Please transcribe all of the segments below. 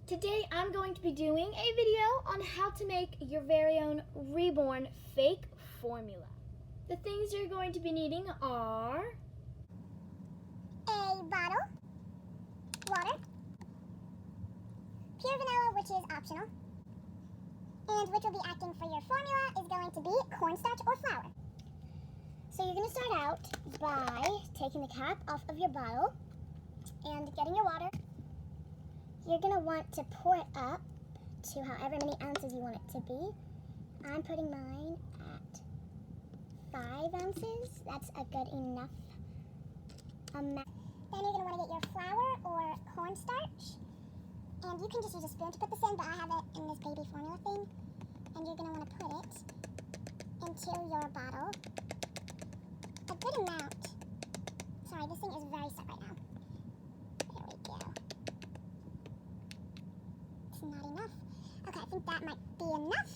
Today I'm going to be doing a video on how to make your very own reborn fake formula. The things you're going to be needing are a bottle, water, pure vanilla, which is optional, and which will be acting for your formula is going to be cornstarch or flour. So you're going to start out by taking the cap off of your bottle and getting your water. You're going to want to pour it up to however many ounces you want it to be. I'm putting mine at 5 ounces. That's a good enough amount. Then you're going to want to get your flour or cornstarch. And you can just use a spoon to put this in, but I have it in this baby formula thing. And you're going to want to put it into your bottle. A good amount. Sorry, this thing is very stuck right now. There we go. It's not enough. Okay, I think that might be enough.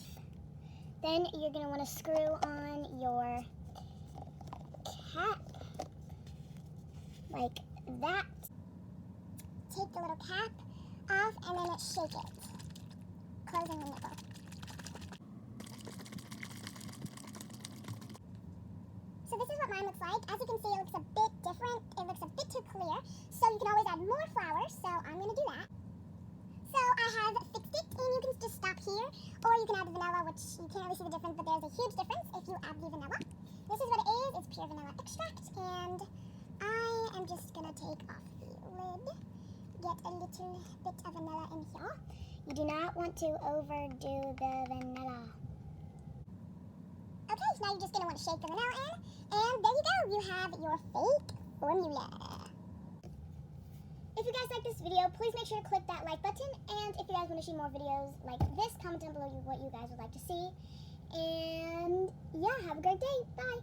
Then you're going to want to screw on your cap like that. Take the little cap off and then shake it, closing the nipple. So this is what mine looks like. As you can see, it looks a bit different. It looks a bit too clear. So you can always add more flour, so I'm going to do that. So I have fixed it, and you can just stop here, or you can add the vanilla, which you can't really see the difference, but there's a huge difference if you add the vanilla. This is what it is. It's pure vanilla extract, and I am just going to take off the lid, get a little bit of vanilla in here. You do not want to overdo the vanilla. Okay, so now you're just going to want to shake the vanilla in, and there you go. You have your fake formula. If you guys like this video, please make sure to click that like button, and if you guys want to see more videos like this, comment down below what you guys would like to see. And yeah, have a great day. Bye.